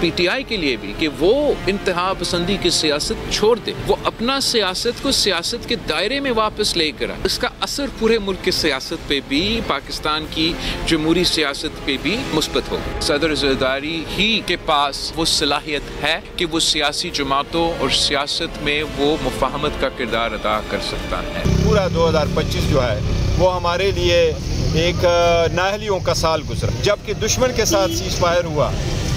PTI के लिए भी कि वो इंतहा पसंदी की सियासत छोड़ दे, वो अपना सियासत को सियासत के दायरे में वापस लेकर आए। इसका असर पूरे मुल्क की सियासत पे भी, पाकिस्तान की जमहूरी सियासत पे भी मुस्बत होगा। सदर ज़रदारी ही के पास वो सलाहियत है कि वो सियासी जमातों और सियासत में वो मुफाहमत का किरदार अदा कर सकता है। पूरा 2025 जो है वो हमारे लिए एक नाअहलियों का साल गुजरा, जबकि दुश्मन के साथ सीज़ फायर हुआ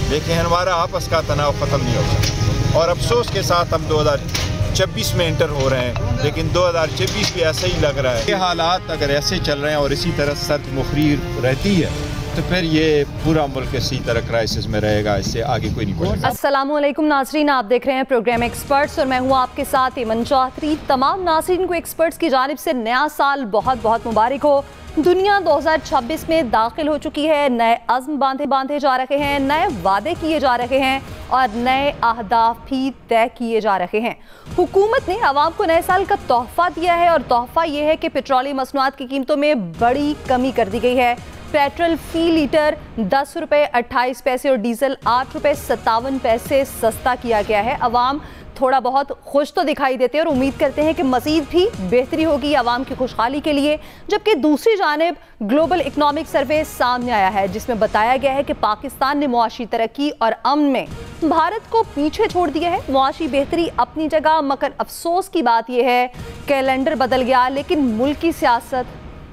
लेकिन हमारा आपस का तनाव ख़त्म नहीं होता। और अफसोस के साथ हम 2026 में एंटर हो रहे हैं, लेकिन 2026 भी ऐसा ही लग रहा है। ये हालात अगर ऐसे चल रहे हैं और इसी तरह सर्द मुखरीर रहती है तो फिर ये पूरा मुल्क इसी तरह क्राइसिस में रहेगा, इससे आगे कोई नहीं बढ़ेगा। अस्सलामुअलैकुम नाज़रीन, आप देख रहे हैं प्रोग्राम एक्सपर्ट्स और मैं हूँ आपके साथ ईमन चौधरी। तमाम नाज़रीन को एक्सपर्ट्स की जानिब से नया साल बहुत बहुत मुबारक हो। दुनिया 2026 में दाखिल हो चुकी है, नए अज़्म बांधे जा रहे हैं, नए वादे किए जा रहे हैं और नए अहदाफ भी तय किए जा रहे हैं। हुकूमत ने आवाम को नए साल का तोहफ़ा दिया है और तोहफ़ा ये है कि पेट्रोलियम मसनूआत की कीमतों में बड़ी कमी कर दी गई है। पेट्रोल फी लीटर 10 रुपये 28 पैसे और डीजल 8 रुपये 57 पैसे सस्ता किया गया है। अवाम थोड़ा बहुत खुश तो दिखाई देते हैं और उम्मीद करते हैं कि मज़ीद भी बेहतरी होगी आवाम की खुशहाली के लिए। जबकि दूसरी जानिब ग्लोबल इकनॉमिक सर्वे सामने आया है जिसमें बताया गया है कि पाकिस्तान ने मुआशी तरक्की और अमन में भारत को पीछे छोड़ दिया है। मुआशी बेहतरी अपनी जगह, मगर अफसोस की बात यह है कैलेंडर बदल गया लेकिन मुल्क की सियासत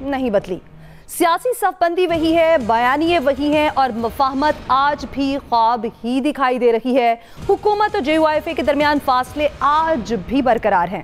नहीं बदली। सियासी सफबंदी वही है, बयानिए वही हैं और मुफाहमत आज भी ख्वाब ही दिखाई दे रही है। हुकूमत और JUIFA के दरमियान फासले आज भी बरकरार हैं।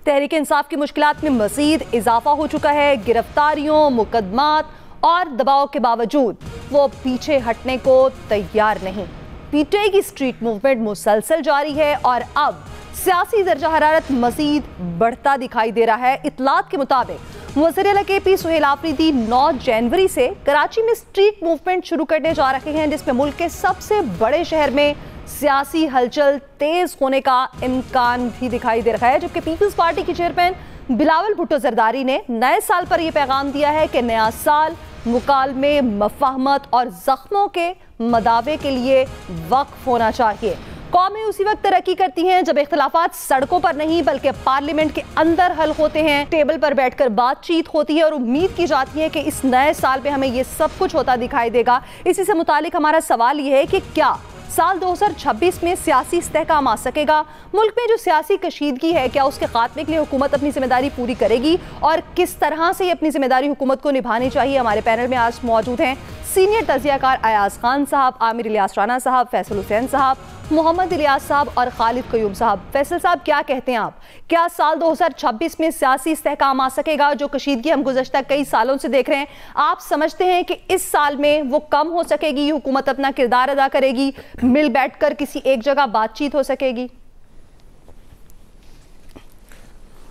तहरीक इंसाफ की मुश्किलात में मज़ीद इजाफा हो चुका है। गिरफ्तारियों, मुकदमात और दबाव के बावजूद वो पीछे हटने को तैयार नहीं। PTI की स्ट्रीट मूवमेंट मुसलसल जारी है और अब सियासी दर्जा हरारत मज़ीद बढ़ता दिखाई दे रहा है। इतलात के मुताबिक वज़ीर KP सुहेल आफरीदी 9 जनवरी से कराची में स्ट्रीट मूवमेंट शुरू करने जा रहे हैं जिसमें मुल्क के सबसे बड़े शहर में सियासी हलचल तेज होने का इम्कान भी दिखाई दे रहा है। जबकि पीपल्स पार्टी की चेयरमैन बिलावल भुट्टो जरदारी ने नए साल पर यह पैगाम दिया है कि नया साल मुकालमे, मफाहमत और जख्मों के मदावे के लिए वक्फ होना चाहिए। कौमें उसी वक्त तरक्की करती हैं जब इख्तिलाफात सड़कों पर नहीं बल्कि पार्लियामेंट के अंदर हल होते हैं, टेबल पर बैठकर बातचीत होती है और उम्मीद की जाती है कि इस नए साल में हमें ये सब कुछ होता दिखाई देगा। इसी से मुतालिक हमारा सवाल ये है कि क्या साल 2026 में सियासी इस्तेहकाम आ सकेगा? मुल्क में जो सियासी कशीदगी है क्या उसके खात्मे के लिए हुकूमत अपनी जिम्मेदारी पूरी करेगी और किस तरह से ये अपनी जिम्मेदारी हुकूमत को निभानी चाहिए? हमारे पैनल में आज मौजूद हैं सीनियर तजियाकार अयाज खान साहब, आमिर इलियास राना साहब, फैसल हुसैन साहब, मोहम्मद इलियास साहब और खालिद कयूम साहब। फैसल साहब, क्या कहते हैं आप, क्या साल 2026 में सियासी इस्तेहकाम आ सकेगा? जो कशीदगी हम गुज़श्ता कई सालों से देख रहे हैं, आप समझते हैं कि इस साल में वो कम हो सकेगी, हुकूमत अपना किरदार अदा करेगी, मिल बैठकर किसी एक जगह बातचीत हो सकेगी?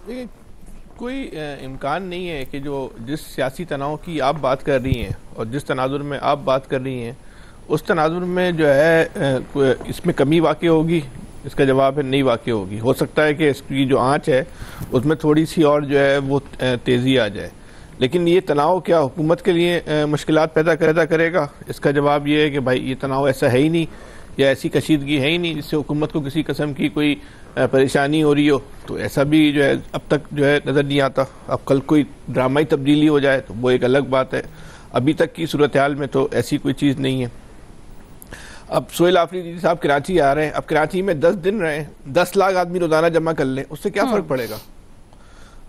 देखिए, कोई इम्कान नहीं है कि जो जिस सियासी तनाव की आप बात कर रही हैं और जिस तनाजुर में आप बात कर रही हैं उस तनाजुर में जो है इसमें कमी वाक़ई होगी। इसका जवाब है नहीं वाक़ई होगी। हो सकता है कि इसकी जो आँच है उसमें थोड़ी सी और जो है वो तेज़ी आ जाए, लेकिन ये तनाव क्या हुकूमत के लिए मुश्किलात पैदा करेगा? इसका जवाब ये है कि भाई ये तनाव ऐसा है ही नहीं या ऐसी कशीदगी है ही नहीं जिससे हुकूमत को किसी किस्म की कोई परेशानी हो रही हो। तो ऐसा भी जो है अब तक जो है नज़र नहीं आता। अब कल कोई ड्रामाई तब्दीली हो जाए तो वो एक अलग बात है। अभी तक की सूरत हाल में तो ऐसी कोई चीज़ नहीं है। अब सुहेल आफरीदी साहब कराची आ रहे हैं, अब कराची में 10 दिन रहे, 10 लाख आदमी रोजाना जमा कर लें, उससे क्या फ़र्क पड़ेगा?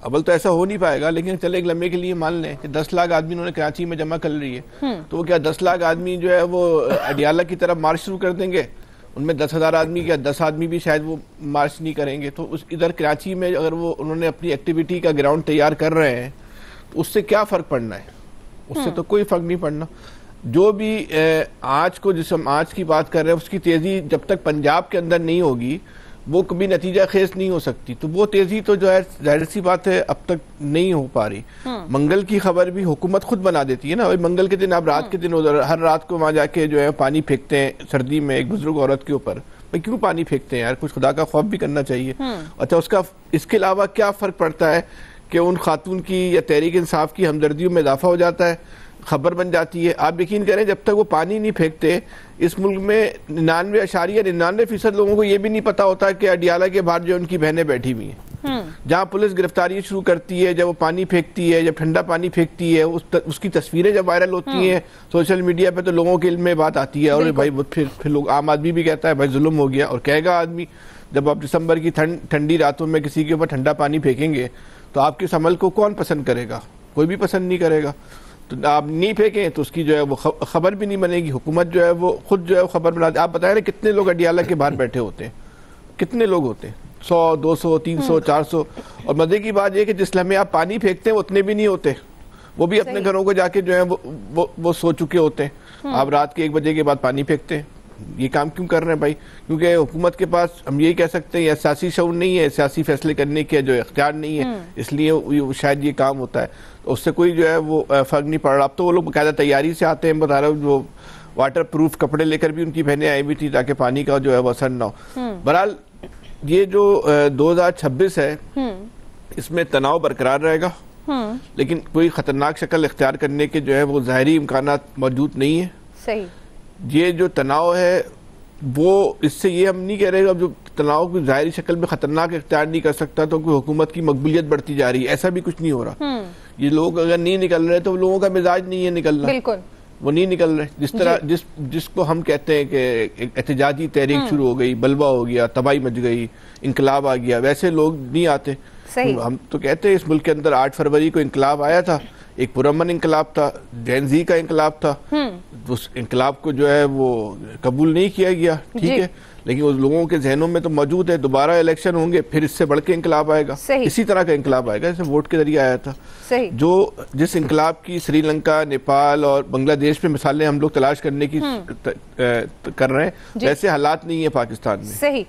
अव्वल तो ऐसा हो नहीं पाएगा, लेकिन चले एक लम्बे के लिए मान लें कि 10 लाख आदमी उन्होंने कराची में जमा कर रही है, तो वो क्या 10 लाख आदमी जो है वो अडियाला की तरफ मार्च शुरू कर देंगे? उनमें 10,000 आदमी क्या 10 आदमी भी शायद वो मार्च नहीं करेंगे। तो उस इधर कराची में अगर वो उन्होंने अपनी एक्टिविटी का ग्राउंड तैयार कर रहे हैं तो उससे क्या फ़र्क पड़ना है? उससे तो कोई फ़र्क नहीं पड़ना। जो भी आज को जिस हम आज की बात कर रहे हैं उसकी तेज़ी जब तक पंजाब के अंदर नहीं होगी वो कभी नतीजा खेज नहीं हो सकती। तो वो तेज़ी तो जो है जाहिर सी बात है अब तक नहीं हो पा रही। मंगल की खबर भी हुकूमत खुद बना देती है ना। मंगल के दिन आप रात के दिन उधर हर रात को वहाँ जाके जो है पानी फेंकते हैं सर्दी में एक बुजुर्ग औरत के ऊपर। भाई क्यों पानी फेंकते हैं यार? कुछ खुदा का खौफ भी करना चाहिए। अच्छा, उसका इसके अलावा क्या फ़र्क पड़ता है कि उन खातून की या तहरीक इंसाफ की हमदर्दियों में इजाफा हो जाता है खबर बन जाती है। आप यकीन करें जब तक वो पानी नहीं फेंकते इस मुल्क में 99.99% लोगों को ये भी नहीं पता होता कि अडियाला के बाहर जो उनकी बहनें बैठी हुई हैं। जहां पुलिस गिरफ्तारी शुरू करती है, जब वो पानी फेंकती है, जब ठंडा पानी फेंकती है, उसकी तस्वीरें जब वायरल होती हैं सोशल मीडिया पे, तो लोगों के इल्म में बात आती है और भाई फिर लोग, आम आदमी भी कहता है भाई जुल्म हो गया। और कहेगा आदमी, जब आप दिसंबर की ठंडी रातों में किसी के ऊपर ठंडा पानी फेंकेंगे तो आपके इस अमल को कौन पसंद करेगा? कोई भी पसंद नहीं करेगा। तो आप नहीं फेंकें तो उसकी जो है वो खबर भी नहीं बनेगी। हुकूमत जो है वो खुद जो है खबर बना। आप बताएं ना कितने लोग अडियाला के बाहर बैठे होते हैं, कितने लोग होते हैं? 100, 200, 300, 400। और मजे की बात यह कि जिस लम्हे आप पानी फेंकते हैं उतने भी नहीं होते, वो भी अपने घरों को जाके जो है वो सो चुके होते हैं। आप रात के 1 बजे के बाद पानी फेंकते हैं। ये काम क्यों कर रहे हैं भाई? क्योंकि हुकूमत के पास, हम यही कह सकते हैं, या सियासी शऊर नहीं है, सियासी फैसले करने के जो इख्तियार नहीं है, इसलिए शायद ये काम होता है। तो उससे कोई जो है वो फर्क नहीं पड़ रहा। अब तो वो लोग बाकायदा तैयारी से आते हैं, बता रहा हूँ, जो वाटर प्रूफ कपड़े लेकर भी उनकी बहनें आई हुई थी ताकि पानी का जो है वो असर ना हो। बहरहाल ये जो 2026 है इसमें तनाव बरकरार रहेगा, लेकिन कोई खतरनाक शक्ल इख्तियार करने के जो है वो ज़ाहिरी इम्कानात मौजूद नहीं है। सही। ये जो तनाव है वो, इससे ये हम नहीं कह रहे अब जो तनाव की ज़ाहिरी शक्ल में खतरनाक इख्तियार नहीं कर सकता तो कोई हुकूमत की मकबूलियत बढ़ती जा रही है, ऐसा भी कुछ नहीं हो रहा। ये लोग अगर नहीं निकल रहे तो लोगों का मिजाज नहीं है निकलना, बिल्कुल वो नहीं निकल रहे। जिस तरह जिसको हम कहते हैं कि एहतजाजी तहरीक शुरू हो गई, बलवा हो गया, तबाही मच गई, इंकलाब आ गया, वैसे लोग नहीं आते। हम तो कहते हैं इस मुल्क के अंदर 8 फरवरी को इंकलाब आया था, एक पुरअमन इंकलाब था, जेन ज़ी का इंकलाब था। उस इंकलाब को जो है वो कबूल नहीं किया गया, ठीक है, लेकिन उस लोगों के जहनों में तो मौजूद है। दोबारा इलेक्शन होंगे, फिर इससे बढ़ के इंकलाब आएगा, इसी तरह का इंकलाब आएगा जैसे वोट के जरिए आया था। जिस इंकलाब की श्रीलंका, नेपाल और बांग्लादेश में मिसालें हम लोग तलाश करने की कर रहे हैं, वैसे हालात नहीं है पाकिस्तान में। सही।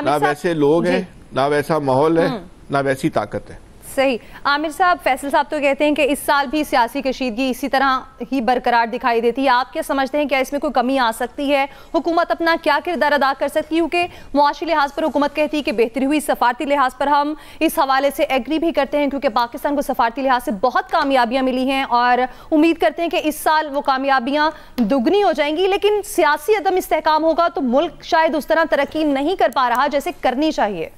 ना वैसे लोग हैं, ना वैसा माहौल है, ना वैसी ताकत है। सही। आमिर साहब, फैसल साहब तो कहते हैं कि इस साल भी सियासी कशीदगी इसी तरह ही बरकरार दिखाई देती है। आप क्या समझते हैं, क्या इसमें कोई कमी आ सकती है? हुकूमत अपना क्या किरदार अदा कर सकती है? क्योंकि मुआशी लिहाज पर हुकूमत कहती है कि बेहतरी हुई, सफारती लिहाज पर हम इस हवाले से एग्री भी करते हैं क्योंकि पाकिस्तान को सफारती लिहाज से बहुत कामयाबियां मिली हैं और उम्मीद करते हैं कि इस साल वो कामयाबियां दुगनी हो जाएंगी। लेकिन सियासी अदम इस्तेहकाम होगा तो मुल्क शायद उस तरह तरक्की नहीं कर पा रहा जैसे करनी चाहिए।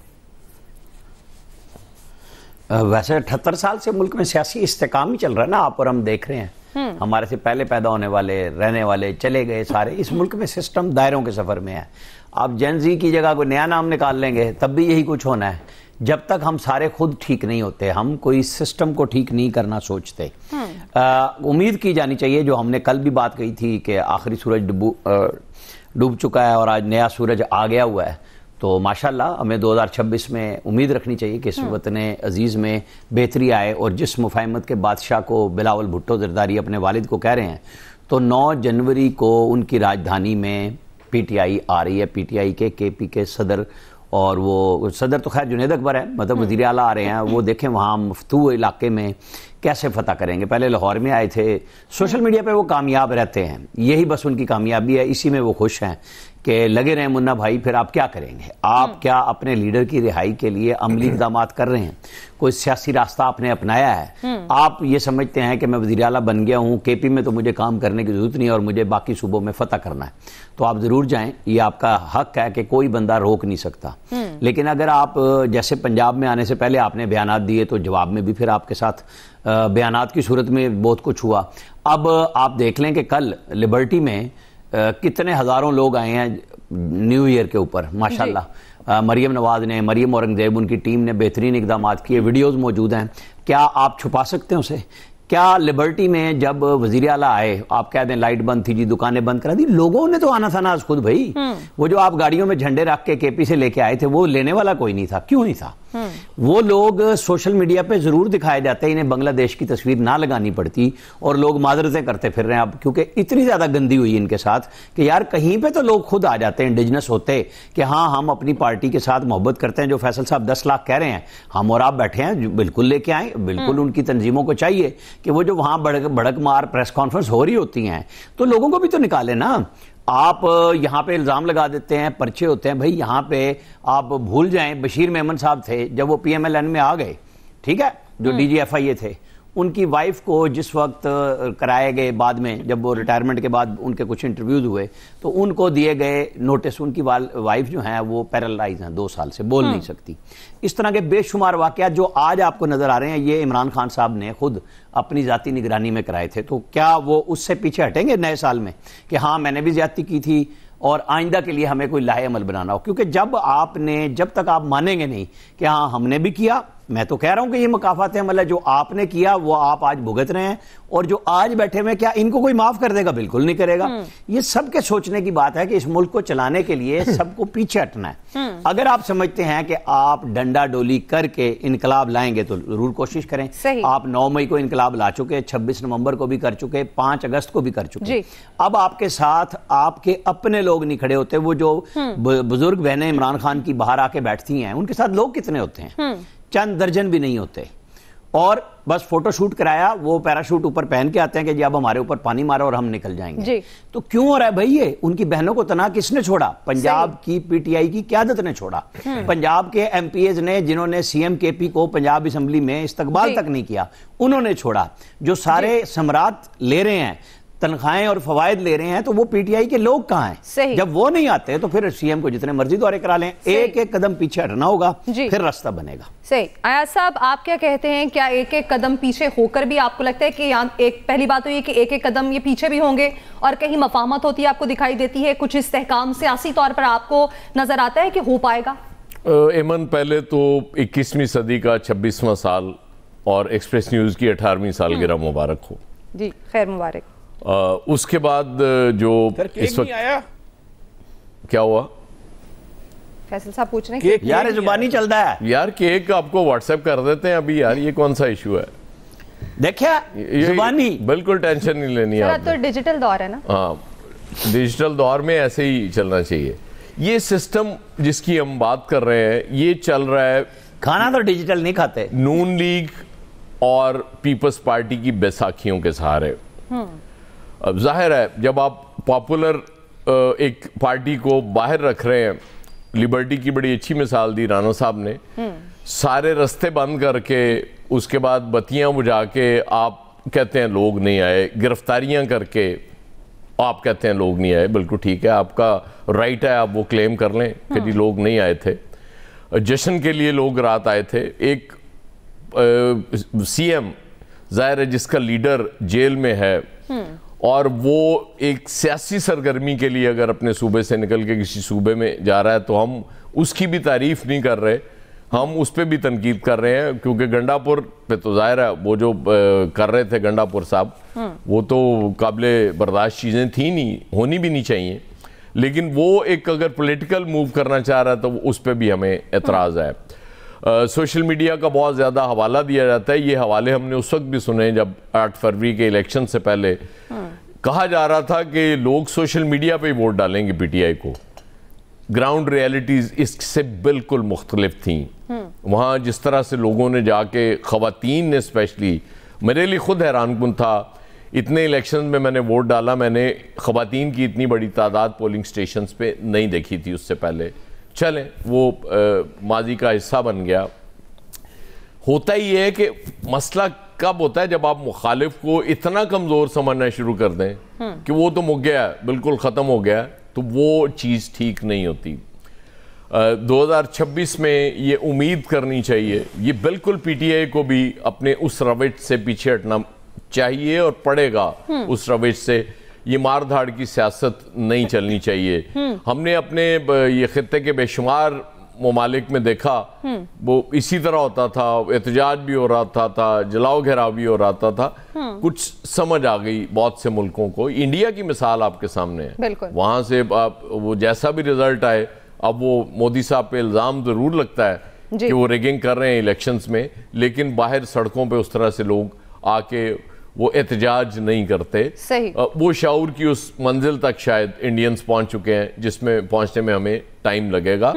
वैसे 78 साल से मुल्क में सियासी इस्तेकाम ही चल रहा है ना, आप और हम देख रहे हैं। हमारे से पहले पैदा होने वाले, रहने वाले, चले गए सारे। इस मुल्क में सिस्टम दायरों के सफर में है। आप जेन ज़ी की जगह कोई नया नाम निकाल लेंगे तब भी यही कुछ होना है। जब तक हम सारे खुद ठीक नहीं होते, हम कोई सिस्टम को ठीक नहीं करना सोचते। उम्मीद की जानी चाहिए, जो हमने कल भी बात कही थी कि आखिरी सूरज डूब चुका है और आज नया सूरज आ गया हुआ है। तो माशाल्लाह हमें 2026 में उम्मीद रखनी चाहिए कि इस वतन अजीज़ में बेहतरी आए। और जिस मुफाहमत के बादशाह को बिलावल भुट्टो ज़रदारी अपने वालिद को कह रहे हैं, तो 9 जनवरी को उनकी राजधानी में PTI आ रही है। PTI के KP के सदर, और वो सदर तो खैर जुनैद अकबर है, मतलब वज़ीर आला आ रहे हैं। वो देखें वहाँ मफ्तू इलाके में कैसे फतह करेंगे। पहले लाहौर में आए थे। सोशल मीडिया पे वो कामयाब रहते हैं, यही बस उनकी कामयाबी है, इसी में वो खुश हैं कि लगे रहें मुन्ना भाई। फिर आप क्या करेंगे? आप क्या अपने लीडर की रिहाई के लिए अमली इक़दाम कर रहे हैं? कोई सियासी रास्ता आपने अपनाया है? आप ये समझते हैं कि मैं वज़ीर आला बन गया हूँ, KP में तो मुझे काम करने की जरूरत नहीं और मुझे बाकी सूबों में फतह करना है, तो आप ज़रूर जाएं, ये आपका हक है कि कोई बंदा रोक नहीं सकता। लेकिन अगर आप जैसे पंजाब में आने से पहले आपने बयानात दिए तो जवाब में भी फिर आपके साथ बयानात की सूरत में बहुत कुछ हुआ। अब आप देख लें कि कल लिबर्टी में कितने हज़ारों लोग आए हैं न्यू ईयर के ऊपर, माशाल्लाह। मरियम नवाज ने, मरियम औरंगजेब, उनकी टीम ने बेहतरीन इक़दाम किए, वीडियोज़ मौजूद हैं। क्या आप छुपा सकते हैं उसे? क्या लिबर्टी में जब वज़ीर आला आए, आप कह दें लाइट बंद थी जी, दुकानें बंद करा दी, लोगों ने तो आना था ना आज खुद भाई। वो जो आप गाड़ियों में झंडे रख के KP से लेके आए थे, वो लेने वाला कोई नहीं था। क्यों नहीं था? वो लोग सोशल मीडिया पे जरूर दिखाए जाते हैं, इन्हें बांग्लादेश की तस्वीर ना लगानी पड़ती और लोग माजरतें करते फिर रहे हैं अब, क्योंकि इतनी ज्यादा गंदी हुई इनके साथ कि यार कहीं पे तो लोग खुद आ जाते हैं, इंडिजिनस होते कि हाँ हम अपनी पार्टी के साथ मोहब्बत करते हैं। जो फैसल साहब 10 लाख कह रहे हैं, हम और आप बैठे हैं, बिल्कुल लेके आए। बिल्कुल उनकी तंजीमों को चाहिए कि वो जो वहां भड़क मार प्रेस कॉन्फ्रेंस हो रही होती हैं तो लोगों को भी तो निकाले ना। आप यहाँ पे इल्ज़ाम लगा देते हैं, पर्चे होते हैं भाई। यहाँ पे आप भूल जाएं, बशीर मेमन साहब थे जब वो PMLN में आ गए, ठीक है, जो DGFIA थे, उनकी वाइफ को जिस वक्त कराए गए, बाद में जब वो रिटायरमेंट के बाद उनके कुछ इंटरव्यूज हुए तो उनको दिए गए नोटिस, उनकी वाइफ जो है वो पैरालाइज हैं, 2 साल से बोल नहीं सकती। इस तरह के बेशुमार वाकयात जो आज आपको नजर आ रहे हैं, ये इमरान खान साहब ने खुद अपनी जाती निगरानी में कराए थे। तो क्या वो उससे पीछे हटेंगे नए साल में कि हाँ मैंने भी ज्यादती की थी और आइंदा के लिए हमें कोई लाहे अमल बनाना हो? क्योंकि जब तक आप मानेंगे नहीं कि हाँ हमने भी किया, मैं तो कह रहा हूं कि ये मुकाफात अमल है, जो आपने किया वो आप आज भुगत रहे हैं, और जो आज बैठे हुए क्या इनको कोई माफ कर देगा? बिल्कुल नहीं करेगा। ये सबके सोचने की बात है कि इस मुल्क को चलाने के लिए सबको पीछे हटना है। अगर आप समझते हैं कि आप डंडा डोली करके इनकलाब लाएंगे तो जरूर कोशिश करें। आप 9 मई को इनकलाब ला चुके, 26 नवंबर को भी कर चुके, 5 अगस्त को भी कर चुके। अब आपके साथ आपके अपने लोग नहीं खड़े होते। वो जो बुजुर्ग बहनें इमरान खान की बाहर आके बैठती हैं, उनके साथ लोग कितने होते हैं? चंद दर्जन भी नहीं होते। और बस फोटोशूट कराया, वो पैराशूट ऊपर पहन के आते हैं कि जी अब हमारे ऊपर पानी मारो और हम निकल जाएंगे। तो क्यों हो रहा है भाई ये? उनकी बहनों को तना किसने छोड़ा? पंजाब की पीटीआई की क्यादत ने छोड़ा। पंजाब के एमपीएज ने, जिन्होंने सीएम केपी को पंजाब असेंबली में इस्तकबाल तक नहीं किया, उन्होंने छोड़ा। जो सारे सम्राट ले रहे हैं, तनख्वाहें और फवायद ले रहे हैं, तो वो पीटीआई के लोग कहां हैं? जब वो नहीं आते तो फिर सीएम को जितने मर्जी दौरे करा लें, एक एक कदम पीछे हटना होगा, फिर रास्ता बनेगा। सही। अयाज साहब, आप क्या कहते हैं? क्या एक एक कदम पीछे होकर भी आपको लगता है कि यहाँ एक पहली बात तो ये कि एक एक कदम ये पीछे भी होंगे और कहीं मफाहमत होती है आपको दिखाई देती है, कुछ इस्तेहकाम सियासी तौर पर आपको नजर आता है कि हो पाएगा? एमन, पहले तो 21वीं सदी का 26वां साल और एक्सप्रेस न्यूज की 18वीं सालगिरह मुबारक हो। जी, खैर मुबारक। उसके बाद जो इस वक्त आया, क्या हुआ? फैसल साहब पूछ रहे हैं यार जुबानी चलता है यार, केक आपको व्हाट्सएप कर देते हैं अभी यार, ये कौन सा इशू है? देखिए जुबानी, बिल्कुल टेंशन नहीं लेनी है। तो डिजिटल दौर है ना? हाँ, डिजिटल दौर में ऐसे ही चलना चाहिए। ये सिस्टम जिसकी हम बात कर रहे हैं, ये चल रहा है। खाना तो डिजिटल नहीं खाते। नून लीग और पीपल्स पार्टी की बैसाखियों के सहारे। अब जाहिर है जब आप पॉपुलर एक पार्टी को बाहर रख रहे हैं, लिबर्टी की बड़ी अच्छी मिसाल दी राणा साहब ने, सारे रास्ते बंद करके उसके बाद बत्तियां बुझा के आप कहते हैं लोग नहीं आए, गिरफ्तारियां करके आप कहते हैं लोग नहीं आए। बिल्कुल ठीक है, आपका राइट है, आप वो क्लेम कर लें कि जी लोग नहीं आए थे। जश्न के लिए लोग रात आए थे। एक सीएम जाहिर है जिसका लीडर जेल में है और वो एक सियासी सरगर्मी के लिए अगर अपने सूबे से निकल के किसी सूबे में जा रहा है, तो हम उसकी भी तारीफ नहीं कर रहे, हम उस पर भी तनकीद कर रहे हैं। क्योंकि गंडापुर पे तो जाहिर है वो जो कर रहे थे गंडापुर साहब, वो तो काबिले बर्दाश्त चीज़ें थी नहीं, होनी भी नहीं चाहिए। लेकिन वो एक अगर पॉलिटिकल मूव करना चाह रहा है तो उस पर भी हमें एतराज़ है। सोशल मीडिया का बहुत ज़्यादा हवाला दिया जाता है। ये हवाले हमने उस वक्त भी सुने जब 8 फरवरी के इलेक्शन से पहले कहा जा रहा था कि लोग सोशल मीडिया पे वोट डालेंगे पीटीआई को। ग्राउंड रियलिटीज़ इससे बिल्कुल मुख्तलिफ थी। वहाँ जिस तरह से लोगों ने जाके, ख़वातीन ने स्पेशली, मेरे लिए खुद हैरानकुन था, इतने इलेक्शन में मैंने वोट डाला, मैंने ख़वातीन की इतनी बड़ी तादाद पोलिंग स्टेशंस पे नहीं देखी थी उससे पहले। चलें, वो माजी का हिस्सा बन गया। होता ही है कि मसला कब होता है जब आप मुखालिफ को इतना कमज़ोर समझना शुरू कर दें कि वो तो मुक गया, बिल्कुल ख़त्म हो गया, तो वो चीज़ ठीक नहीं होती। 2026 में ये उम्मीद करनी चाहिए, ये बिल्कुल पीटीआई को भी अपने उस रवैश से पीछे हटना चाहिए और पड़ेगा उस रवैश से। ये मार धाड़ की सियासत नहीं चलनी चाहिए। हमने अपने ये खित्ते के बेशुमार ममालिक में देखा, वो इसी तरह होता था, एहतजाज भी हो रहा था, जलाओ घेराव भी हो रहा था। कुछ समझ आ गई बहुत से मुल्कों को। इंडिया की मिसाल आपके सामने है, वहां से वो जैसा भी रिजल्ट आए, अब वो मोदी साहब पे इल्जाम जरूर लगता है कि वो रिगिंग कर रहे हैं इलेक्शंस में, लेकिन बाहर सड़कों पे उस तरह से लोग आके वो एहतजाज नहीं करते। सही। वो शाऊर की उस मंजिल तक शायद इंडियंस पहुंच चुके हैं जिसमें पहुंचने में हमें टाइम लगेगा,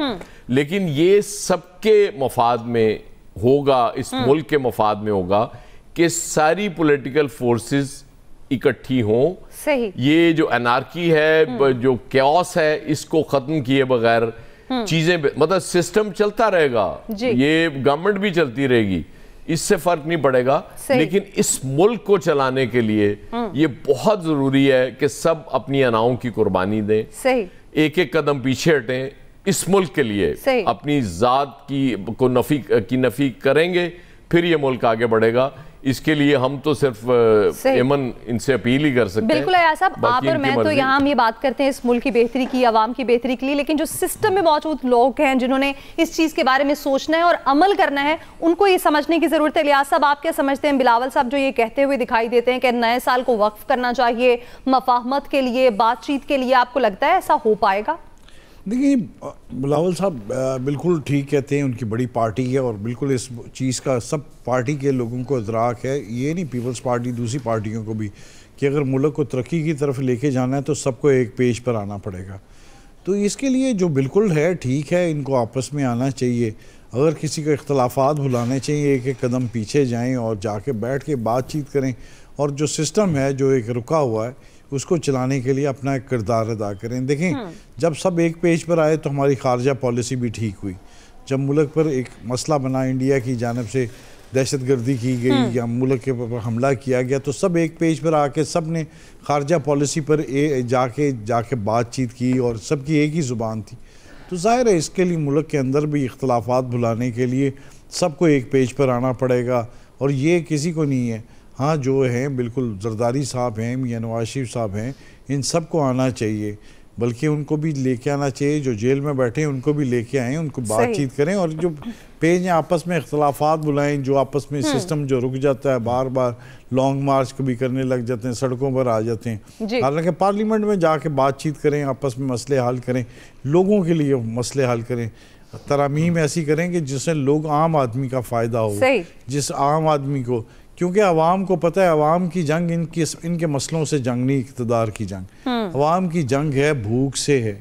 लेकिन ये सबके मफाद में होगा, इस मुल्क के मफाद में होगा कि सारी पॉलिटिकल फोर्सेस इकट्ठी हों। सही। ये जो अनार्की है, जो कैओस है, इसको खत्म किए बगैर चीजें, मतलब सिस्टम चलता रहेगा, ये गवर्नमेंट भी चलती रहेगी, इससे फर्क नहीं पड़ेगा, लेकिन इस मुल्क को चलाने के लिए ये बहुत जरूरी है कि सब अपनी अनाओं की कुर्बानी दें, एक एक कदम पीछे हटें, इस मुल्क के लिए अपनी जात की नफी करेंगे, फिर ये मुल्क आगे बढ़ेगा। इसके लिए हम तो सिर्फ एमन इनसे अपील ही कर सकते हैं। बिल्कुल अयाज साहब, आप और मैं तो यहाँ हम ये बात करते हैं इस मुल्क की बेहतरी की, आवाम की बेहतरी के लिए, लेकिन जो सिस्टम में मौजूद लोग हैं जिन्होंने इस चीज़ के बारे में सोचना है और अमल करना है, उनको ये समझने की ज़रूरत है। इलियास साहब, आप क्या समझते हैं? बिलावल साहब जो ये कहते हुए दिखाई देते हैं कि नए साल को वक्फ करना चाहिए मफाहमत के लिए, बातचीत के लिए, आपको लगता है ऐसा हो पाएगा? देखिए, बिलावल साहब बिल्कुल ठीक कहते हैं, उनकी बड़ी पार्टी है और बिल्कुल इस चीज़ का सब पार्टी के लोगों को इदराक है। ये नहीं पीपल्स पार्टी, दूसरी पार्टियों को भी, कि अगर मुल्क को तरक्की की तरफ लेके जाना है तो सबको एक पेज पर आना पड़ेगा। तो इसके लिए जो बिल्कुल है ठीक है, इनको आपस में आना चाहिए। अगर किसी के इख्तलाफात भुलाने चाहिए, एक एक कदम पीछे जाएँ और जाके बैठ के बातचीत करें, और जो सिस्टम है जो एक रुका हुआ है उसको चलाने के लिए अपना एक किरदार अदा करें। देखें, जब सब एक पेज पर आए तो हमारी खारजा पॉलिसी भी ठीक हुई। जब मुल्क पर एक मसला बना, इंडिया की जानिब से दहशतगर्दी की गई या मुल्क के ऊपर हमला किया गया, तो सब एक पेज पर आके सब ने खारजा पॉलिसी पर जाके बातचीत की और सबकी एक ही ज़ुबान थी। तो ज़ाहिर है इसके लिए मुल्क के अंदर भी इख्तलाफात भुलाने के लिए सबको एक पेज पर आना पड़ेगा, और ये किसी को नहीं है। हाँ, जो हैं बिल्कुल जरदारी साहब हैं या नवाज शरीफ साहब हैं, इन सब को आना चाहिए, बल्कि उनको भी लेके आना चाहिए। जो जेल में बैठे हैं उनको भी लेके आएँ, उनको बातचीत करें, और जो पेज हैं आपस में इख्तलाफात बुलाएं, जो आपस में सिस्टम जो रुक जाता है, बार बार लॉन्ग मार्च कभी करने लग जाते हैं, सड़कों पर आ जाते हैं। हालांकि पार्लियामेंट में जाके बातचीत करें, आपस में मसले हल करें, लोगों के लिए मसले हल करें, तरमीम ऐसी करें कि जिससे लोग आम आदमी का फ़ायदा हो, जिस आम आदमी को, क्योंकि आवाम को पता है आवाम की जंग इनके मसलों से जंग नहीं, इक़्तिदार की जंग। आवाम की जंग है भूख से है,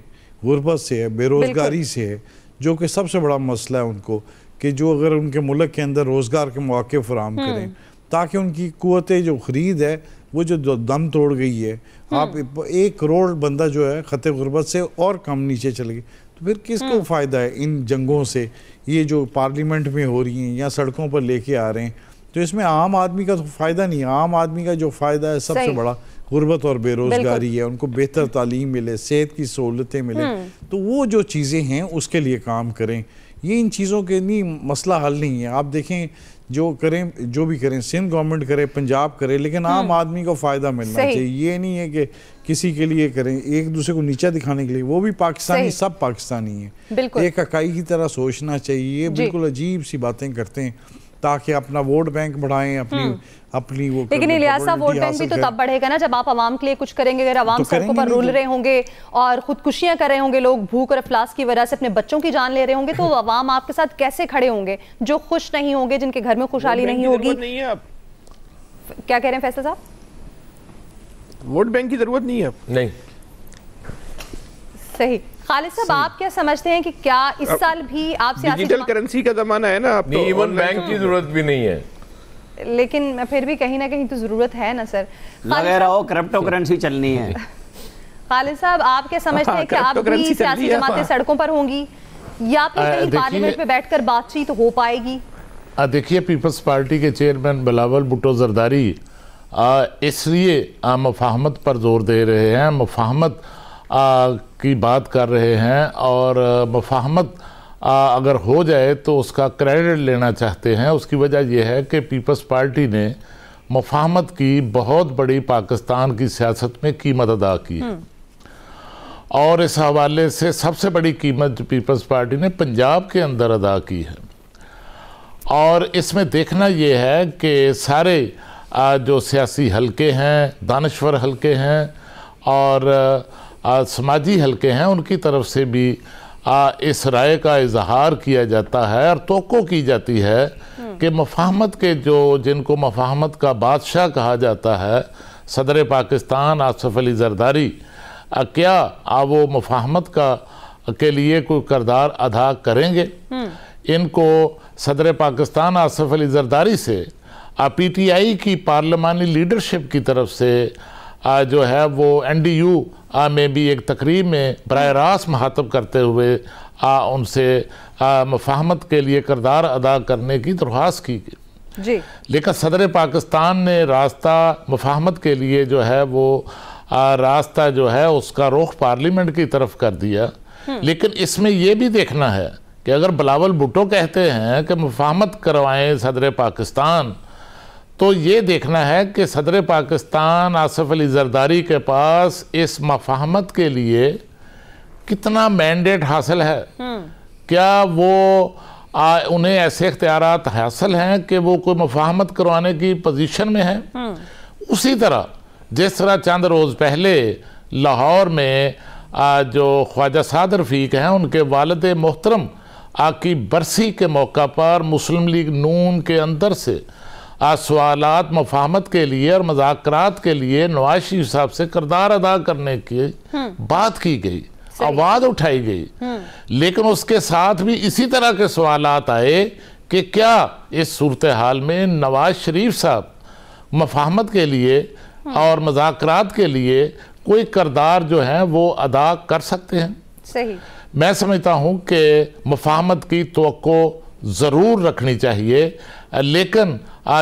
गुर्बत से है, बेरोज़गारी से है, जो कि सबसे बड़ा मसला है उनको, कि जो अगर उनके मुल्क के अंदर रोज़गार के मौके फराहम करें, ताकि उनकी क़ुव्वत जो ख़रीद है वो जो दम तोड़ गई है। आप 1 करोड़ बंदा जो है ख़त गुर्बत से और कम नीचे चले गए, तो फिर किसको फ़ायदा है इन जंगों से? ये जो पार्लियामेंट में हो रही हैं या सड़कों पर लेके आ रहे हैं, तो इसमें आम आदमी का तो फ़ायदा नहीं है। आम आदमी का जो फ़ायदा है सबसे बड़ा गुर्बत और बेरोज़गारी है, उनको बेहतर तालीम मिले, सेहत की सहूलतें मिले, तो वो जो चीज़ें हैं उसके लिए काम करें। ये इन चीज़ों के नहीं मसला हल नहीं है। आप देखें, जो करें, जो भी करें, सिंध गवर्नमेंट करे, पंजाब करे, लेकिन आम आदमी को फ़ायदा मिलना चाहिए। ये नहीं है कि किसी के लिए करें, एक दूसरे को नीचा दिखाने के लिए। वो भी पाकिस्तानी, सब पाकिस्तानी है, एक इकाई की तरह सोचना चाहिए। ये बिल्कुल अजीब सी बातें करते हैं ताकि अपना वोट बैंक बढ़ाएं, अपनी वो। लेकिन इलियास साहब, वोट बैंक भी तो तब बढ़ेगा ना जब आप आवाम के लिए कुछ करेंगे। अगर आवाम सड़कों पर रुल रहे होंगे और खुदकुशियां कर रहे होंगे, लोग भूख और अफलास की वजह से अपने बच्चों की जान ले रहे होंगे, तो आवाम आपके साथ कैसे खड़े होंगे? जो खुश नहीं होंगे, जिनके घर में खुशहाली नहीं होगी। क्या कह रहे हैं फैसल साहब? वोट बैंक की जरूरत नहीं है। नहीं, सही। खालिद साहब, आप क्या समझते हैं कि क्या इस साल भी आप डिजिटल करेंसी का जमाना है ना, आप तो इवन बैंक की जरूरत भी नहीं है, लेकिन फिर भी कहीं ना कहीं तो जरूरत है ना सर। लगे रहो, क्रिप्टो करेंसी चलनी है। खालिद साहब, आप क्या समझते हैं कि आप भी सियासी जमातें सड़कों पर होंगी या फिर कहीं पार्लियामेंट में बैठकर बातचीत हो पाएगी? देखिए, पीपल्स पार्टी के चेयरमैन बिलावल भुट्टो जरदारी इसलिए मुफाहमत पर जोर दे रहे हैं, मुफाहमत की बात कर रहे हैं, और मुफाहमत अगर हो जाए तो उसका क्रेडिट लेना चाहते हैं। उसकी वजह यह है कि पीपल्स पार्टी ने मुफाहमत की बहुत बड़ी पाकिस्तान की सियासत में कीमत अदा की है, और इस हवाले से सबसे बड़ी कीमत पीपल्स पार्टी ने पंजाब के अंदर अदा की है। और इसमें देखना यह है कि सारे जो सियासी हलके हैं, दानश्वर हलके हैं और समाजी हलके हैं, उनकी तरफ से भी इस राय का इजहार किया जाता है और तोक़ो की जाती है कि मुफाहमत के जिनको मुफाहमत का बादशाह कहा जाता है, सदर पाकिस्तान आसिफ अली जरदारी, क्या वो मुफाहमत के लिए कोई किरदार अदा करेंगे? इनको सदर पाकिस्तान आसिफ अली जरदारी से PTI की पार्लिमानी लीडरशिप की तरफ से जो है वो NDU में भी एक तकरीब में बराह रास्त मुखातब करते हुए उनसे मुफाहमत के लिए किरदार अदा करने की दरख्वास्त की गई। जी। लेकिन सदर पाकिस्तान ने रास्ता मुफाहमत के लिए जो है वो रास्ता जो है उसका रुख पार्लियामेंट की तरफ कर दिया। लेकिन इसमें यह भी देखना है कि अगर बिलावल भुट्टो कहते हैं कि मुफाहमत करवाएं सदर पाकिस्तान, तो ये देखना है कि सदर पाकिस्तान आसिफ अली जरदारी के पास इस मुफाहमत के लिए कितना मैंडेट हासिल है। क्या वो उन्हें ऐसे इख्तियारात हासिल हैं कि वो कोई मुफाहमत करवाने की पोजीशन में है। उसी तरह जिस तरह चंद रोज़ पहले लाहौर में जो ख्वाजा साद रफ़ीक हैं उनके वालिद मोहतरम की बरसी के मौका पर मुस्लिम लीग नून के अंदर से सवालात मुफाहमत के लिए और मज़ाकरात के लिए नवाज शरीफ साहब से किरदार अदा करने की बात की गई, आवाज़ उठाई गई। लेकिन उसके साथ भी इसी तरह के सवालात आए कि क्या इस सूरत हाल में नवाज शरीफ साहब मुफाहमत के लिए और मज़ाकरात के लिए कोई किरदार जो है वो अदा कर सकते हैं। सही। मैं समझता हूँ कि मुफाहमत की तवक्को ज़रूर रखनी चाहिए, लेकिन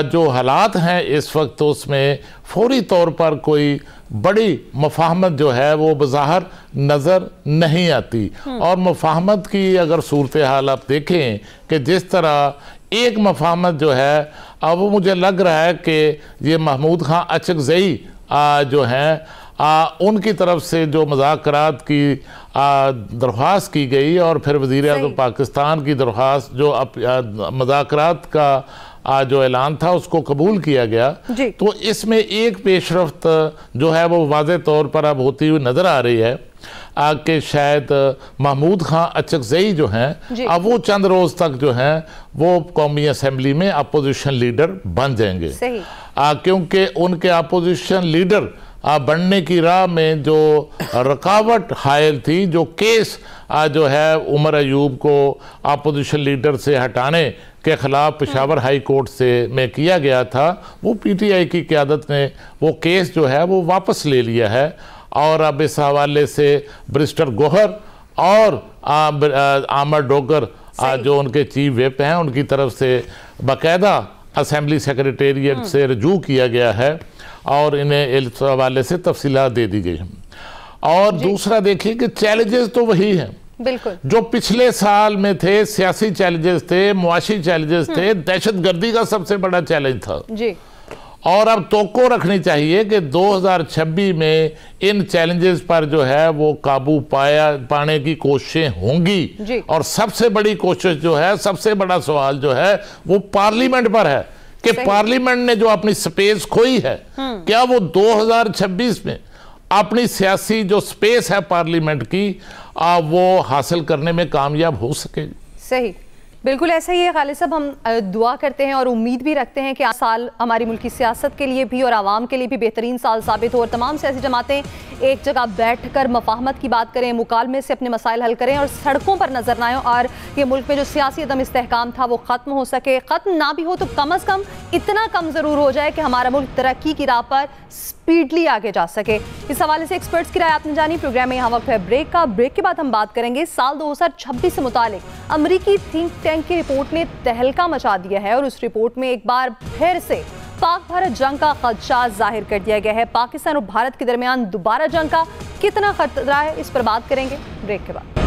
जो हालात हैं इस वक्त उसमें फौरी तौर पर कोई बड़ी मुफाहमत जो है वो बज़ाहिर नज़र नहीं आती। और मुफाहमत की अगर सूरत हाल आप देखें कि जिस तरह एक मुफाहमत जो है अब वो मुझे लग रहा है कि ये महमूद खां अचकज़ई जो हैं उनकी तरफ से जो मज़ाकरात की दरख्वास्त की गई और फिर वज़ीर-ए-आज़म पाकिस्तान की दरख्वास्त जो मज़ाकरात का जो ऐलान था उसको कबूल किया गया, तो इसमें एक पेशरफ्त जो है वो वाज़े तौर पर अब होती हुई नज़र आ रही है कि शायद महमूद खां अचकज़ई जो हैं अब वो चंद रोज़ तक जो हैं वो कौमी असम्बली में अपोजिशन लीडर बन जाएंगे। क्योंकि उनके अपोजिशन लीडर बनने की राह में जो रुकावट हायल थी, जो केस जो है उमर अयूब को अपोजिशन लीडर से हटाने के ख़िलाफ़ पेशावर हाई कोर्ट से में किया गया था, वो पीटीआई की क़यादत ने वो केस जो है वो वापस ले लिया है। और अब इस हवाले से बैरिस्टर गोहर और आमर डोगर जो उनके चीफ व्हिप हैं उनकी तरफ से बाकायदा असम्बली सेक्रेटेरिएट से रजू किया गया है और इन्हें इस हवाले से तफसीलात दे दी गई हैं। और दूसरा देखिए कि चैलेंजेस तो वही हैं बिल्कुल जो पिछले साल में थे, सियासी चैलेंजेस थे, मुआशी चैलेंजेस थे, दहशतगर्दी का सबसे बड़ा चैलेंज था जी। और अब तवक्को रखनी चाहिए कि 2026 में इन चैलेंजेस पर जो है वो काबू पाने की कोशिशें होंगी। और सबसे बड़ी कोशिश जो है, सबसे बड़ा सवाल जो है वो पार्लियामेंट पर है कि पार्लियामेंट ने जो अपनी स्पेस खोई है क्या वो 2026 में अपनी सियासी जो स्पेस है पार्लियामेंट की वो हासिल करने में कामयाब हो सकेगी। सही, बिल्कुल ऐसा ही है खालिद साहब। हम दुआ करते हैं और उम्मीद भी रखते हैं कि आज साल हमारी मुल्क की सियासत के लिए भी और आवाम के लिए भी बेहतरीन साल साबित हो और तमाम सियासी जमातें एक जगह बैठकर मफाहमत की बात करें, मुकालमे से अपने मसाइल हल करें और सड़कों पर नजर ना आए और ये मुल्क में जो सियासी अदम इस्तेहकाम था वो ख़त्म हो सके। ख़त्म ना भी हो तो कम अज़ कम इतना कम ज़रूर हो जाए कि हमारा मुल्क तरक्की की राह पर स्पीडली आगे जा सके। इस हवाले से एक्सपर्ट्स की राय आपने जानी। प्रोग्राम में यहाँ वक्त है ब्रेक का। ब्रेक के बाद हम बात करेंगे साल 2026 से मुतालिक अमरीकी थिंक टैंक की रिपोर्ट ने तहलका मचा दिया है और उस रिपोर्ट में एक बार फिर से पाक भारत जंग का खदशा जाहिर कर दिया गया है। पाकिस्तान और भारत के दरमियान दोबारा जंग का कितना खतरा है, इस पर बात करेंगे ब्रेक के बाद।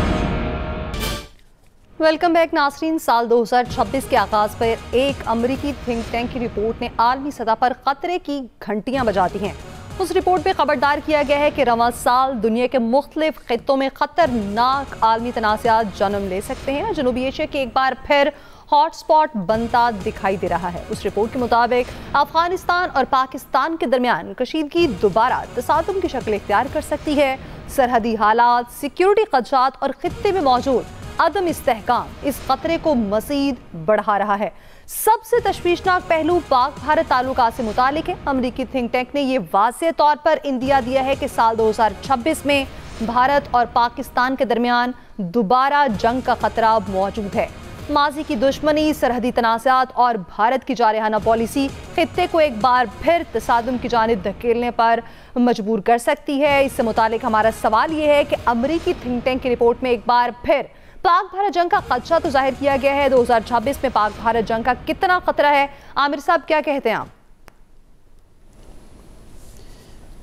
वेलकम बैक नाज़रीन। साल 2026 के आगाज पर एक अमरीकी थिंक टैंक की रिपोर्ट ने आलमी सतह पर खतरे की घंटियां बजा दी हैं। उस रिपोर्ट में खबरदार किया गया है कि रवां साल दुनिया के मुख्तलिफ खित्तों में खतरनाक आलमी तनाज़ात जन्म ले सकते हैं और जनूबी एशिया के एक बार फिर हॉटस्पॉट बनता दिखाई दे रहा है। उस रिपोर्ट के मुताबिक अफगानिस्तान और पाकिस्तान के दरमियान कशीदगी दोबारा तसादुम की शक्ल इख्तियार कर सकती है। सरहदी हालात, सिक्योरिटी खदशात और खित्ते में मौजूद अदम इस्तेहकाम इस खतरे को मजीद बढ़ा रहा है। सबसे तशवीशनाक पहलू पाक भारत ताल्लुकात से मुतालिक है। अमरीकी थिंक टैंक ने यह वाज़ेह तौर पर इंदिया दिया है कि साल 2026 में भारत और पाकिस्तान के दरमियान दोबारा जंग का खतरा मौजूद है। माजी की दुश्मनी, सरहदी तनाज़ात और भारत की जारहाना पॉलिसी खित्ते को एक बार फिर तसादुम की जानिब धकेलने पर मजबूर कर सकती है। इससे मुतालिक हमारा सवाल ये है कि अमरीकी थिंक टैंक की रिपोर्ट में एक बार फिर पाक भारत जंग का खदशा तो जाहिर किया गया है, 2026 में पाक भारत जंग का कितना खतरा है, आमिर साहब क्या कहते हैं आप?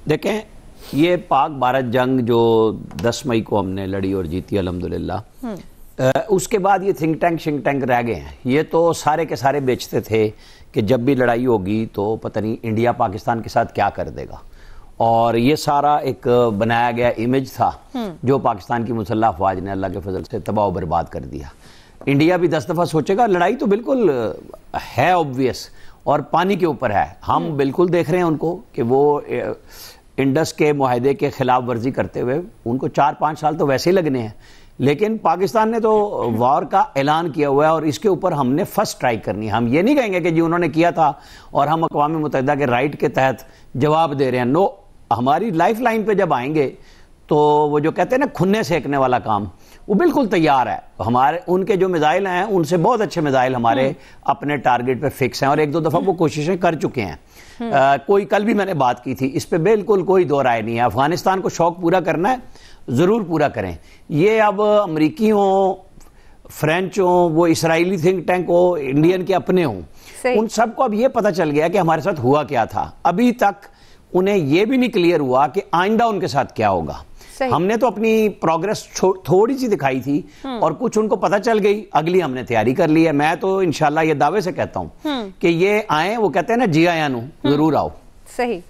देखें, ये पाक भारत जंग जो 10 मई को हमने लड़ी और जीती अल्हम्दुलिल्लाह, उसके बाद ये थिंक टैंक रह गए हैं। ये तो सारे के सारे बेचते थे कि जब भी लड़ाई होगी तो पता नहीं इंडिया पाकिस्तान के साथ क्या कर देगा, और ये सारा एक बनाया गया इमेज था जो पाकिस्तान की मुसल्लह अफवाज ने अल्लाह के फजल से तबाह और बर्बाद कर दिया। इंडिया भी 10 दफ़ा सोचेगा, लड़ाई तो बिल्कुल है ऑब्वियस और पानी के ऊपर है। हम बिल्कुल देख रहे हैं उनको कि वो इंडस के मुआहदे के खिलाफ वर्जी करते हुए उनको 4-5 साल तो वैसे ही लगने हैं, लेकिन पाकिस्तान ने तो वॉर का ऐलान किया हुआ है और इसके ऊपर हमने फर्स्ट स्ट्राइक करनी है। हम ये नहीं कहेंगे कि जी उन्होंने किया था और हम अक़वाम मुत्तहिदा के राइट के तहत जवाब दे रहे हैं। नो, हमारी लाइफ लाइन पे जब आएंगे तो वो जो कहते हैं ना खुन्ने सेकने वाला काम, वो बिल्कुल तैयार है। हमारे उनके जो मिसाइल हैं उनसे बहुत अच्छे मिसाइल हमारे अपने टारगेट पे फिक्स हैं और 1-2 दफ़ा वो कोशिशें कर चुके हैं। कोई कल भी मैंने बात की थी, इस पे बिल्कुल कोई दो राय नहीं है। अफगानिस्तान को शौक पूरा करना है, ज़रूर पूरा करें। ये अब अमरीकी हों, फ्रेंच हों, वो इसराइली थिंक टैंक हो, इंडियन के अपने हों, उन सबको अब ये पता चल गया कि हमारे साथ हुआ क्या था। अभी तक उन्हें ये भी नहीं क्लियर हुआ कि आइंदा उनके साथ क्या होगा। हमने तो अपनी प्रोग्रेस थोड़ी सी दिखाई थी और कुछ उनको पता चल गई, अगली हमने तैयारी कर ली है। मैं तो इंशाल्लाह ये दावे से कहता हूं कि ये आए, वो कहते हैं ना जी आया नू, जरूर आओ। सही।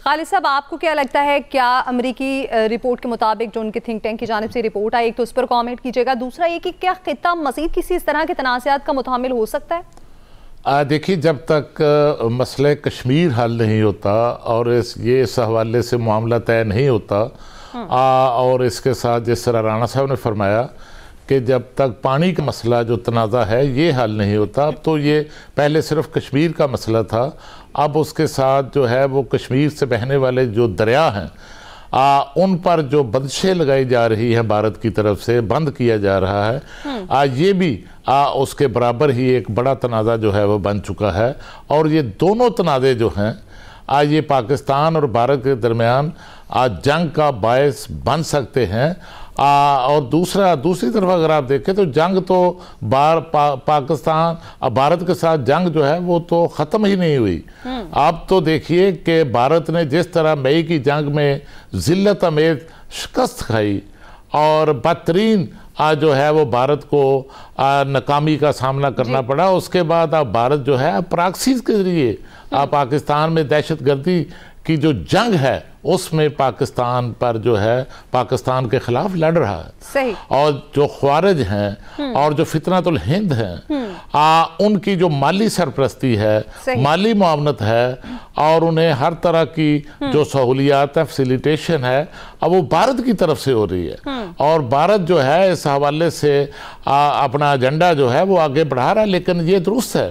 खालिद साहब, आपको क्या लगता है, क्या अमेरिकी रिपोर्ट के मुताबिक जो उनके थिंक टैंक की जानिब से रिपोर्ट आई, एक तो उस पर कॉमेंट कीजिएगा, दूसरा ये कि क्या खित्ता मजीद किसी इस तरह के तनाज़ात का मुतामिल हो सकता है? देखिए, जब तक मसले कश्मीर हल नहीं होता और इस हवाले से मामला तय नहीं होता, और इसके साथ जिस तरह राणा साहब ने फरमाया कि जब तक पानी का मसला जो तनाज़ा है ये हल नहीं होता, अब तो ये पहले सिर्फ कश्मीर का मसला था, अब उसके साथ जो है वो कश्मीर से बहने वाले जो दरिया हैं उन पर जो बंदिशें लगाई जा रही हैं भारत की तरफ से, बंद किया जा रहा है, ये भी उसके बराबर ही एक बड़ा तनाज़ा जो है वो बन चुका है। और ये दोनों तनाज़े जो हैं ये पाकिस्तान और भारत के दरमियान जंग का बायस बन सकते हैं। और दूसरी तरफ अगर आप देखें तो जंग तो पाकिस्तान और भारत के साथ जंग जो है वो तो ख़त्म ही नहीं हुई। आप तो देखिए कि भारत ने जिस तरह मई की जंग में ज़िल्लत अमेज शिकस्त खाई और बदतरीन जो है वो भारत को नाकामी का सामना करना पड़ा, उसके बाद अब भारत जो है प्रॉक्सीज के जरिए पाकिस्तान में दहशतगर्दी की जो जंग है उसमें पाकिस्तान पर जो है पाकिस्तान के खिलाफ लड़ रहा है। सही। और जो ख्वारिज हैं और जो फितनतुल हिंद हैं उनकी जो माली सरपरस्ती है, माली मुआवनत है और उन्हें हर तरह की जो सहूलियात है, फैसिलिटेशन है, अब वो भारत की तरफ से हो रही है। और भारत जो है इस हवाले से अपना एजेंडा जो है वो आगे बढ़ा रहा है। लेकिन ये दुरुस्त है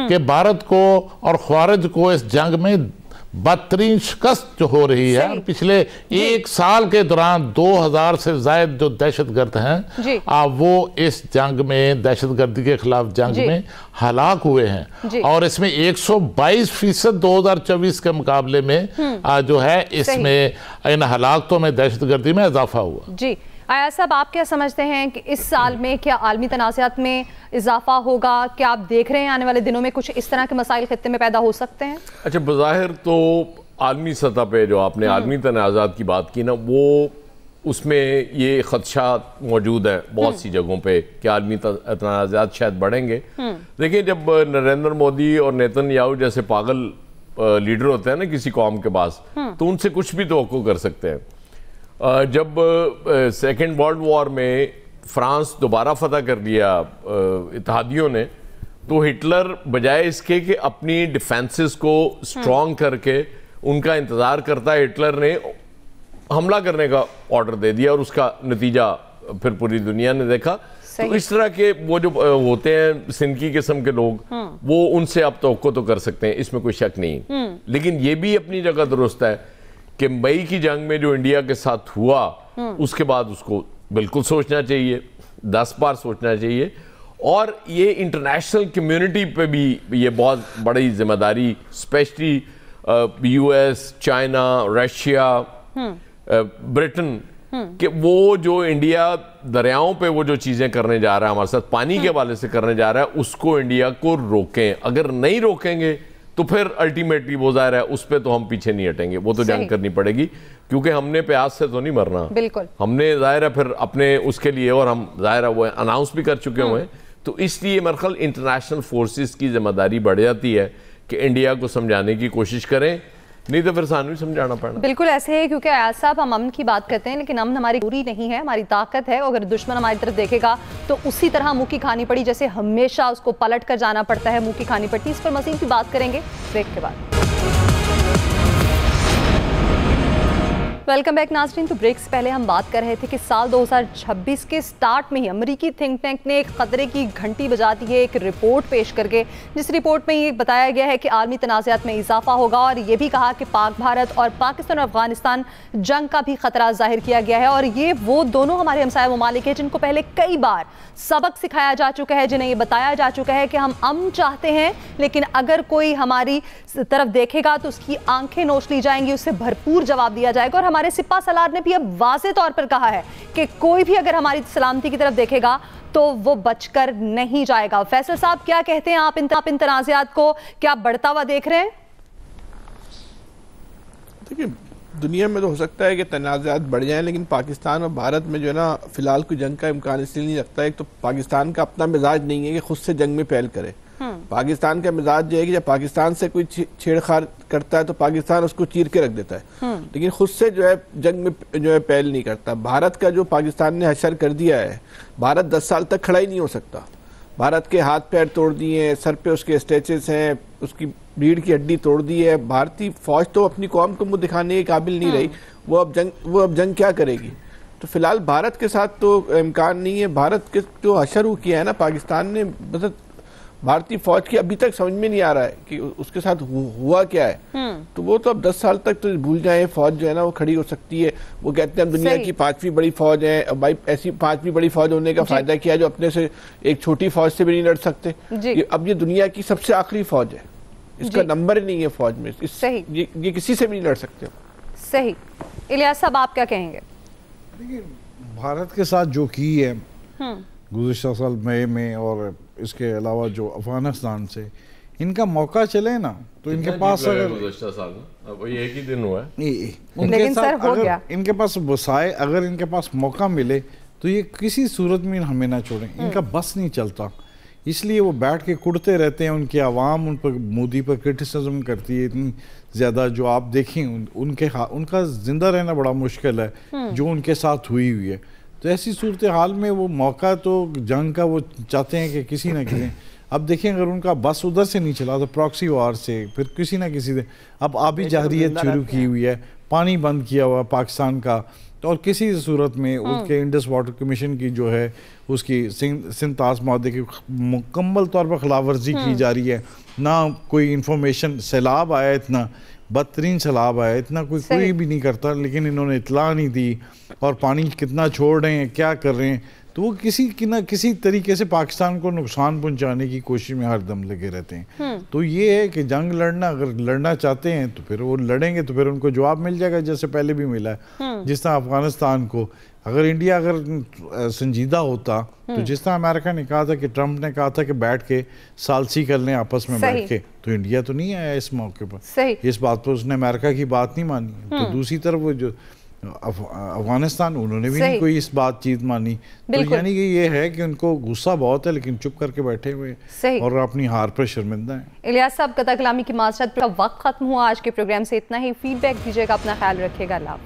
कि भारत को और ख्वारिज को इस जंग में बदतरीन शिकस्त जो हो रही है, और पिछले 1 साल के दौरान 2000 से ज्यादा जो दहशतगर्द हैं वो इस जंग में, दहशतगर्दी के खिलाफ जंग में हलाक हुए हैं। और इसमें 122% 2024 के मुकाबले में जो है इसमें इन हलाकतों में दहशतगर्दी में इजाफा हुआ। जी आया साहब, आप क्या समझते हैं कि इस साल में क्या आलमी तनाज़ात में इजाफा होगा? क्या आप देख रहे हैं आने वाले दिनों में कुछ इस तरह के मसाइल खित्ते में पैदा हो सकते हैं? अच्छा, बज़ाहिर तो आलमी सतह पे जो आपने आलमी तनाज़ात की बात की ना, वो उसमें ये खदशा मौजूद है बहुत सी जगहों पे कि आलमी तनाज़ात शायद बढ़ेंगे। देखिए, जब नरेंद्र मोदी और नेतन्याहू जैसे पागल लीडर होते हैं ना किसी कौम के पास, तो उनसे कुछ भी तवक्को कर सकते हैं। जब सेकेंड वर्ल्ड वॉर में फ्रांस दोबारा फतह कर लिया इत्तेहादियों ने, तो हिटलर बजाय इसके कि अपनी डिफेंसेस को स्ट्रॉन्ग करके उनका इंतज़ार करता है, हिटलर ने हमला करने का ऑर्डर दे दिया और उसका नतीजा फिर पूरी दुनिया ने देखा। तो इस तरह के वो जो होते हैं सिनकी किस्म के लोग, वो उनसे आप तवक्को तो कर सकते हैं, इसमें कोई शक नहीं। लेकिन ये भी अपनी जगह दुरुस्त है कि मई की जंग में जो इंडिया के साथ हुआ उसके बाद उसको बिल्कुल सोचना चाहिए, 10 बार सोचना चाहिए। और ये इंटरनेशनल कम्युनिटी पे भी ये बहुत बड़ी जिम्मेदारी, specially US, China, Russia, Britain, कि वो जो इंडिया दरियाओं पे वो जो चीजें करने जा रहा है हमारे साथ पानी के हवाले से करने जा रहा है, उसको इंडिया को रोकें। अगर नहीं रोकेंगे तो फिर अल्टीमेटली वो जाहिर है उस पर तो हम पीछे नहीं हटेंगे, वो तो जंग करनी पड़ेगी, क्योंकि हमने प्यास से तो नहीं मरना। बिल्कुल हमने जाहिर है फिर अपने उसके लिए, और हम जाहिर है वो अनाउंस भी कर चुके हुए हैं, तो इसलिए मेरे ख्याल इंटरनेशनल फोर्सेस की जिम्मेदारी बढ़ जाती है कि इंडिया को समझाने की कोशिश करें, नहीं तो फिर सानू समझाना पड़ना। बिल्कुल ऐसे है, क्योंकि आयाज साहब हम अमन की बात करते हैं, लेकिन अमन हमारी दूरी नहीं है, हमारी ताकत है। अगर दुश्मन हमारी तरफ देखेगा तो उसी तरह मुंह की खानी पड़ी, जैसे हमेशा उसको पलट कर जाना पड़ता है, मुंह की खानी पड़ती है। इस पर मजीद की बात करेंगे ब्रेक के बाद। वेलकम बैक नाज़रीन। तो ब्रेक से पहले हम बात कर रहे थे कि साल 2026 के स्टार्ट में ही अमेरिकी थिंक टैंक ने एक खतरे की घंटी बजा दी है, एक रिपोर्ट पेश करके, जिस रिपोर्ट में ये बताया गया है कि आलमी तनाज़ात में इजाफा होगा, और ये भी कहा कि पाक भारत और पाकिस्तान और अफगानिस्तान जंग का भी खतरा जाहिर किया गया है। और ये वो दोनों हमारे हमसाया ममालिक हैं जिनको पहले कई बार सबक सिखाया जा चुका है, जिन्हें ये बताया जा चुका है कि हम अमन चाहते हैं, लेकिन अगर कोई हमारी तरफ देखेगा तो उसकी आंखें नोच ली जाएंगी, उससे भरपूर जवाब दिया जाएगा। और हमारे सिपा सलार ने भी अब वाज़े तौर पर कहा है कि कोई भी अगर हमारी सलामती की तरफ देखेगा तो वो बचकर नहीं जाएगा। फैसल साहब क्या कहते हैं, आप इन तनाज़ात को क्या बढ़ता हुआ देख रहे हैं? देखिए, दुनिया में तो हो सकता है कि तनाज़ात बढ़ जाएं, लेकिन पाकिस्तान और भारत में जो है ना फिलहाल कोई जंग का इम्कान इसलिए नहीं रखता है। एक तो पाकिस्तान का अपना मिजाज नहीं है कि खुद से जंग में पहल करे। पाकिस्तान का मिजाज जो है कि जब पाकिस्तान से कोई छेड़छाड़ करता है तो पाकिस्तान उसको चीर के रख देता है, लेकिन खुद से जो है जंग में जो है पहल नहीं करता। भारत का जो पाकिस्तान ने हशर कर दिया है, भारत 10 साल तक खड़ा ही नहीं हो सकता। भारत के हाथ पैर तोड़ दिए हैं, सर पे उसके स्टेचेस हैं, उसकी रीढ़ की हड्डी तोड़ दी है। भारतीय फौज तो अपनी कौम को मुंह दिखाने के काबिल नहीं रही, वो अब जंग क्या करेगी? तो फिलहाल भारत के साथ तो इम्कान नहीं है। भारत के जो हशर किया है ना पाकिस्तान ने, मतलब भारतीय फौज की अभी तक समझ में नहीं आ रहा है कि उसके साथ हुआ क्या है। तो वो तो अब 10 साल तक तो भूल जाए, फौज जो है ना वो खड़ी हो सकती है। वो कहते हैं हम दुनिया की 5वीं बड़ी फौज है। अब भाई ऐसी 5वीं बड़ी फौज होने का फायदा क्या है जो अपने से एक छोटी फौज से भी नहीं लड़ सकते। अब ये दुनिया की सबसे आखिरी फौज है, इसका नंबर नहीं है फौज में, ये किसी से भी नहीं लड़ सकते। सही। इलियास साहब आप क्या कहेंगे? देखिए, भारत के साथ जो की है गुज़िश्ता साल मई में, और इसके अलावा जो अफगानिस्तान से इनका मौका चले ना, तो इनके पास अगर गुज़िश्ता साल वही एक ही दिन हुआ है, उनके साथ अगर इनके पास वसाए, अगर इनके पास मौका मिले तो ये किसी सूरत में हमें ना छोड़ें। इनका बस नहीं चलता, इसलिए वो बैठ के कुड़ते रहते हैं। उनकी आवाम उन पर, मोदी पर क्रिटिसिज्म करती है इतनी ज़्यादा, जो आप देखें उनका जिंदा रहना बड़ा मुश्किल है जो उनके साथ हुई है। तो ऐसी सूरत हाल में वो मौका तो जंग का वो चाहते हैं कि किसी ना किसी, अब देखें अगर उनका बस उधर से नहीं चला तो प्रॉक्सी वार से फिर किसी ना किसी से, अब आबी जहरीत शुरू की हुई है, पानी बंद किया हुआ पाकिस्तान का, तो और किसी सूरत में उसके इंडस वाटर कमीशन की जो है उसकी सिंध ताश माहदे की मुकम्मल तौर पर खिलाफ वर्जी की जा रही है। ना कोई इंफॉर्मेशन, सैलाब आया, इतना बदतरीन सैलाब आया, इतना कोई भी नहीं करता, लेकिन इन्होंने इतला नहीं दी, और पानी कितना छोड़ रहे हैं, क्या कर रहे हैं, तो वो किसी तरीके से पाकिस्तान को नुकसान पहुंचाने की कोशिश में हरदम लगे रहते हैं। तो ये है कि जंग लड़ना, अगर लड़ना चाहते हैं तो फिर वो लड़ेंगे, तो फिर उनको जवाब मिल जाएगा जैसे पहले भी मिला है। जिस तरह अफगानिस्तान को अगर इंडिया अगर संजीदा होता, तो जिस तरह अमेरिका ने कहा था कि ट्रंप ने कहा था कि बैठ के सालसी कर लें आपस में बैठ के, तो इंडिया तो नहीं आया इस मौके पर। इस बात पर उसने अमेरिका की बात नहीं मानी। तो दूसरी तरफ वो जो अफगानिस्तान, उन्होंने भी नहीं कोई इस बातचीत मानी। तो यानी कि ये है कि उनको गुस्सा बहुत है, लेकिन चुप करके बैठे हुए और अपनी हार पर शर्मिंदा है। इलियास साहब, कता कलामी की माजरत का वक्त खत्म हुआ। आज के प्रोग्राम से इतना ही। फीडबैक दीजिएगा, अपना ख्याल रखिएगा। अल्लाह।